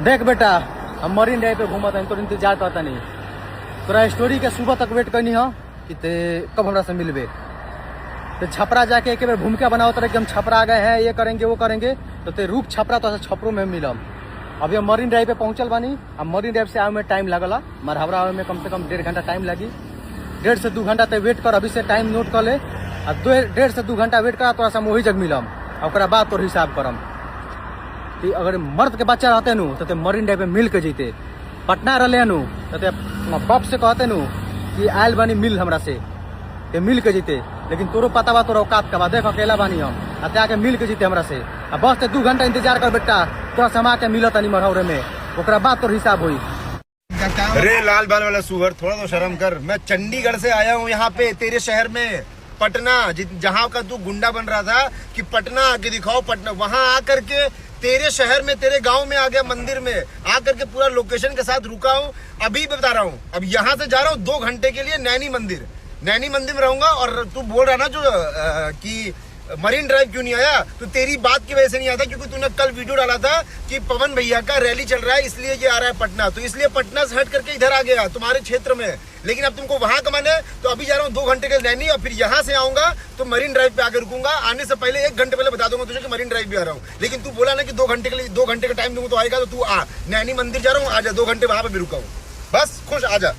देख बेटा, हम मरीन ड्राइव पे घूमत हन, तोर इंतजार करता नहीं। तोरा स्टोरी के सुबह तक वेट करनी हो कि ते कब हमरा से मिलबे। तो छपरा जाके एक बार भूमिका बनाओ तरह कि हम छपरा गए हैं, ये करेंगे वो करेंगे, तो ते रुक छपरा तो छपरों में मिलम। अभी हम मरीन ड्राइव पे पहुंचल बानी। अब मरीन ड्राइव से आवे में टाइम लगला, मरहबरा आवे में कम से कम 1.5 घंटा टाइम लगी। 1.5 से 2 घंटा ते वेट कर, अभी से टाइम नोट कर ले। और 1.5 से 2 घंटा वेट कर, तोरा से हम वही जग मिलम। और बाद तोर हिसाब करम कि अगर मर्द के बच्चा रहते नु तो ते मरीन ड्राइव पे मिल के जीते। पटना रहे नु तो ते बाप से कहते नु कि आयल बानी मिल हमरा से, ते मिल के जीते। लेकिन तोरो पता बा तोरा औकात का बा, देख अकेला बानी हम, आते आके मिल के जीते हमरा से। अब बस ते 2 घंटा इंतजार कर बेटा, तोरा समा के मिलत नहीं मरहौरे में, ओकरा बाद तोर हिसाब हुई। अरे लाल बाल वाला सुअर, थोड़ा तो शर्म कर। मैं चंडीगढ़ से आया हूँ यहाँ पे तेरे शहर में, पटना, जहाँ का तू गुंडा बन रहा था कि पटना आके दिखाओ पटना, वहाँ आकर के तेरे शहर में, तेरे गांव में आ गया, मंदिर में आकर के पूरा लोकेशन के साथ रुका हूँ। अभी बता रहा हूँ, अब यहाँ से जा रहा हूँ 2 घंटे के लिए नैनी मंदिर में रहूंगा। और तू बोल रहा ना जो कि मरीन ड्राइव क्यों नहीं आया, तो तेरी बात की वजह से नहीं आता, क्योंकि तूने कल वीडियो डाला था कि पवन भैया का रैली चल रहा है इसलिए ये आ रहा है पटना, तो इसलिए पटना से हट करके इधर आ गया तुम्हारे क्षेत्र में। लेकिन अब तुमको वहां का मन है, तो अभी जा रहा हूँ 2 घंटे के नैनी, और फिर यहाँ से आऊंगा तो मरीन ड्राइव पे आकर रुकूंगा। आने से पहले 1 घंटे पहले बता दूंगा तुझे कि मरीन ड्राइव भी आ रहा हूँ। लेकिन तू बोला ना कि 2 घंटे के लिए 2 घंटे का टाइम दूंगा, तो आएगा तो तू आ। नैनी मंदिर जा रहा हूँ, आ जा, 2 घंटे वहां पे भी रुका हूँ, बस खुश, आ जा।